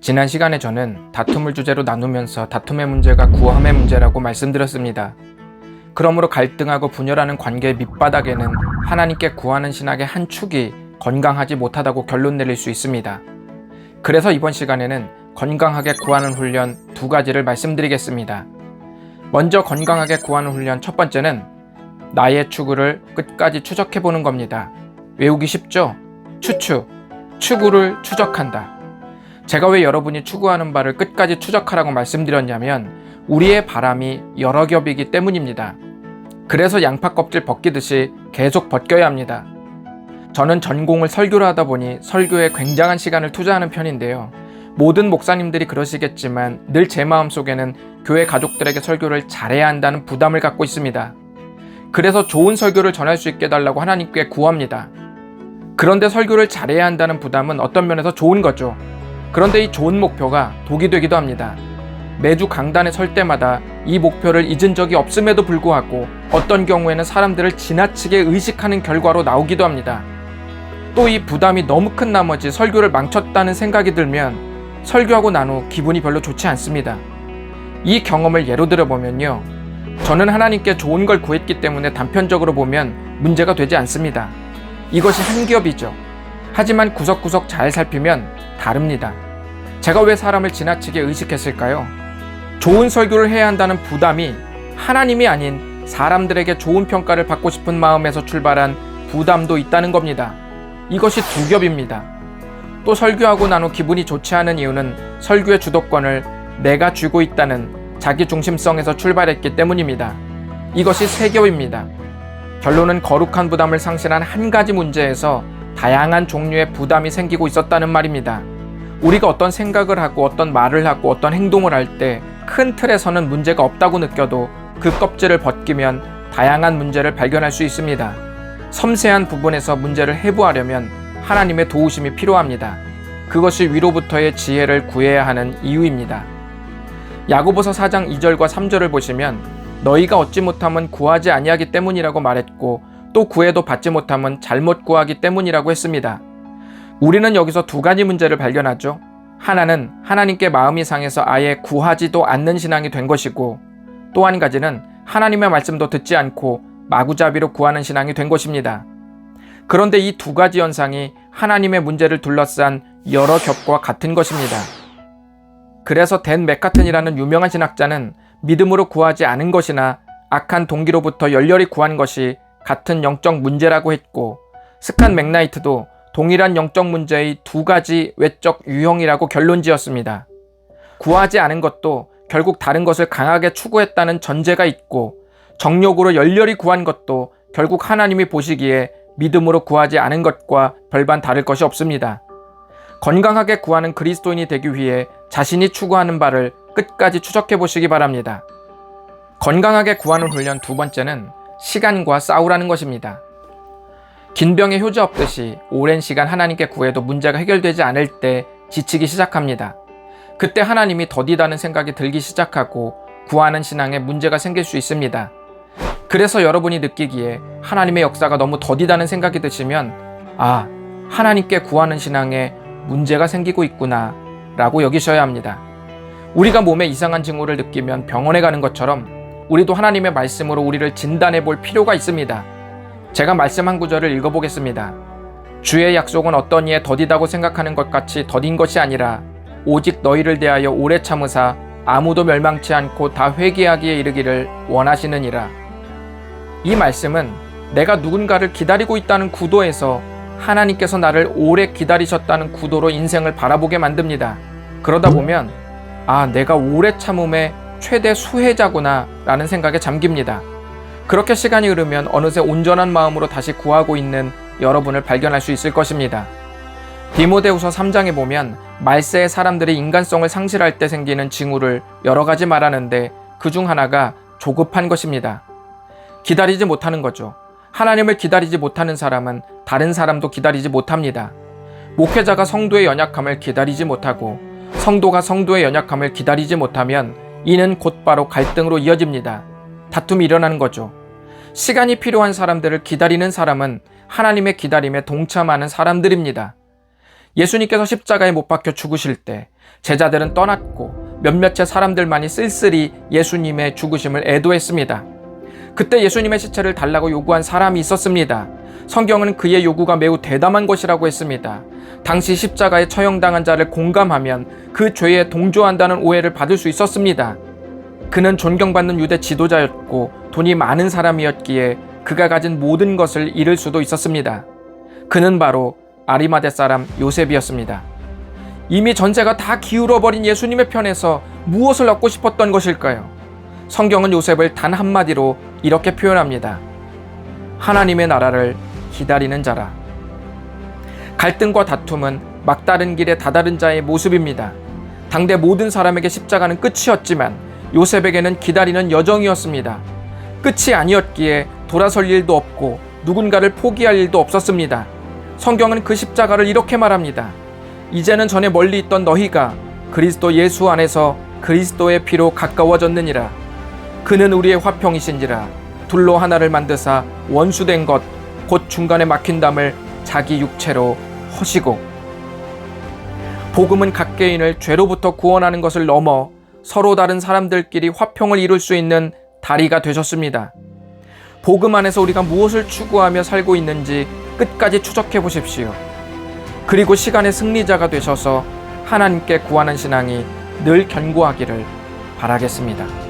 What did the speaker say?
지난 시간에 저는 다툼을 주제로 나누면서 다툼의 문제가 구함의 문제라고 말씀드렸습니다. 그러므로 갈등하고 분열하는 관계의 밑바닥에는 하나님께 구하는 신학의 한 축이 건강하지 못하다고 결론 내릴 수 있습니다. 그래서 이번 시간에는 건강하게 구하는 훈련 두 가지를 말씀드리겠습니다. 먼저 건강하게 구하는 훈련 첫 번째는 나의 추구를 끝까지 추적해보는 겁니다. 외우기 쉽죠? 추구를 추적한다. 제가 왜 여러분이 추구하는 바를 끝까지 추적하라고 말씀드렸냐면 우리의 바람이 여러 겹이기 때문입니다. 그래서 양파 껍질 벗기듯이 계속 벗겨야 합니다. 저는 전공을 설교를 하다 보니 설교에 굉장한 시간을 투자하는 편인데요. 모든 목사님들이 그러시겠지만 늘 제 마음속에는 교회 가족들에게 설교를 잘해야 한다는 부담을 갖고 있습니다. 그래서 좋은 설교를 전할 수 있게 해달라고 하나님께 구합니다. 그런데 설교를 잘해야 한다는 부담은 어떤 면에서 좋은 거죠. 그런데 이 좋은 목표가 독이 되기도 합니다. 매주 강단에 설 때마다 이 목표를 잊은 적이 없음에도 불구하고 어떤 경우에는 사람들을 지나치게 의식하는 결과로 나오기도 합니다. 또 이 부담이 너무 큰 나머지 설교를 망쳤다는 생각이 들면 설교하고 난 후 기분이 별로 좋지 않습니다. 이 경험을 예로 들어보면요. 저는 하나님께 좋은 걸 구했기 때문에 단편적으로 보면 문제가 되지 않습니다. 이것이 한 겹이죠. 하지만 구석구석 잘 살피면 다릅니다. 제가 왜 사람을 지나치게 의식했을까요? 좋은 설교를 해야 한다는 부담이 하나님이 아닌 사람들에게 좋은 평가를 받고 싶은 마음에서 출발한 부담도 있다는 겁니다. 이것이 두 겹입니다. 또 설교하고 난 후 기분이 좋지 않은 이유는 설교의 주도권을 내가 쥐고 있다는 자기 중심성에서 출발했기 때문입니다. 이것이 세 겹입니다. 결론은 거룩한 부담을 상실한 한 가지 문제에서 다양한 종류의 부담이 생기고 있었다는 말입니다. 우리가 어떤 생각을 하고 어떤 말을 하고 어떤 행동을 할 때 큰 틀에서는 문제가 없다고 느껴도 그 껍질을 벗기면 다양한 문제를 발견할 수 있습니다. 섬세한 부분에서 문제를 해부하려면 하나님의 도우심이 필요합니다. 그것이 위로부터의 지혜를 구해야 하는 이유입니다. 야고보서 4장 2절과 3절을 보시면 너희가 얻지 못함은 구하지 아니하기 때문이라고 말했고 또 구해도 받지 못함은 잘못 구하기 때문이라고 했습니다. 우리는 여기서 두 가지 문제를 발견하죠. 하나는 하나님께 마음이 상해서 아예 구하지도 않는 신앙이 된 것이고 또 한 가지는 하나님의 말씀도 듣지 않고 마구잡이로 구하는 신앙이 된 것입니다. 그런데 이 두 가지 현상이 하나님의 문제를 둘러싼 여러 겹과 같은 것입니다. 그래서 댄 맥카튼이라는 유명한 신학자는 믿음으로 구하지 않은 것이나 악한 동기로부터 열렬히 구한 것이 같은 영적 문제라고 했고 스칸 맥나이트도 동일한 영적 문제의 두 가지 외적 유형이라고 결론지었습니다. 구하지 않은 것도 결국 다른 것을 강하게 추구했다는 전제가 있고 정욕으로 열렬히 구한 것도 결국 하나님이 보시기에 믿음으로 구하지 않은 것과 별반 다를 것이 없습니다. 건강하게 구하는 그리스도인이 되기 위해 자신이 추구하는 바를 끝까지 추적해 보시기 바랍니다. 건강하게 구하는 훈련 두 번째는 시간과 싸우라는 것입니다. 긴 병에 효자 없듯이 오랜 시간 하나님께 구해도 문제가 해결되지 않을 때 지치기 시작합니다. 그때 하나님이 더디다는 생각이 들기 시작하고 구하는 신앙에 문제가 생길 수 있습니다. 그래서 여러분이 느끼기에 하나님의 역사가 너무 더디다는 생각이 드시면 하나님께 구하는 신앙에 문제가 생기고 있구나 라고 여기셔야 합니다. 우리가 몸에 이상한 징후를 느끼면 병원에 가는 것처럼 우리도 하나님의 말씀으로 우리를 진단해 볼 필요가 있습니다. 제가 말씀 한 구절을 읽어보겠습니다. 주의 약속은 어떤 이에 더디다고 생각하는 것 같이 더딘 것이 아니라 오직 너희를 대하여 오래 참으사 아무도 멸망치 않고 다 회개하기에 이르기를 원하시느니라. 이 말씀은 내가 누군가를 기다리고 있다는 구도에서 하나님께서 나를 오래 기다리셨다는 구도로 인생을 바라보게 만듭니다. 그러다 보면 내가 오래 참음의 최대 수혜자구나 라는 생각에 잠깁니다. 그렇게 시간이 흐르면 어느새 온전한 마음으로 다시 구하고 있는 여러분을 발견할 수 있을 것입니다. 디모데후서 3장에 보면 말세의 사람들이 인간성을 상실할 때 생기는 징후를 여러 가지 말하는데 그중 하나가 조급한 것입니다. 기다리지 못하는 거죠. 하나님을 기다리지 못하는 사람은 다른 사람도 기다리지 못합니다. 목회자가 성도의 연약함을 기다리지 못하고 성도가 성도의 연약함을 기다리지 못하면 이는 곧바로 갈등으로 이어집니다. 다툼이 일어나는 거죠. 시간이 필요한 사람들을 기다리는 사람은 하나님의 기다림에 동참하는 사람들입니다. 예수님께서 십자가에 못 박혀 죽으실 때 제자들은 떠났고 몇몇의 사람들만이 쓸쓸히 예수님의 죽으심을 애도했습니다. 그때 예수님의 시체를 달라고 요구한 사람이 있었습니다. 성경은 그의 요구가 매우 대담한 것이라고 했습니다. 당시 십자가에 처형당한 자를 공감하면 그 죄에 동조한다는 오해를 받을 수 있었습니다. 그는 존경받는 유대 지도자였고 돈이 많은 사람이었기에 그가 가진 모든 것을 잃을 수도 있었습니다. 그는 바로 아리마대 사람 요셉이었습니다. 이미 전세가 다 기울어버린 예수님의 편에서 무엇을 얻고 싶었던 것일까요? 성경은 요셉을 단 한마디로 이렇게 표현합니다. 하나님의 나라를 기다리는 자라. 갈등과 다툼은 막다른 길에 다다른 자의 모습입니다. 당대 모든 사람에게 십자가는 끝이었지만 요셉에게는 기다리는 여정이었습니다. 끝이 아니었기에 돌아설 일도 없고 누군가를 포기할 일도 없었습니다. 성경은 그 십자가를 이렇게 말합니다. 이제는 전에 멀리 있던 너희가 그리스도 예수 안에서 그리스도의 피로 가까워졌느니라. 그는 우리의 화평이신지라. 둘로 하나를 만드사 원수된 것 곧 중간에 막힌 담을 자기 육체로 허시고. 복음은 각 개인을 죄로부터 구원하는 것을 넘어 서로 다른 사람들끼리 화평을 이룰 수 있는 다리가 되셨습니다. 복음 안에서 우리가 무엇을 추구하며 살고 있는지 끝까지 추적해 보십시오. 그리고 시간의 승리자가 되셔서 하나님께 구하는 신앙이 늘 견고하기를 바라겠습니다.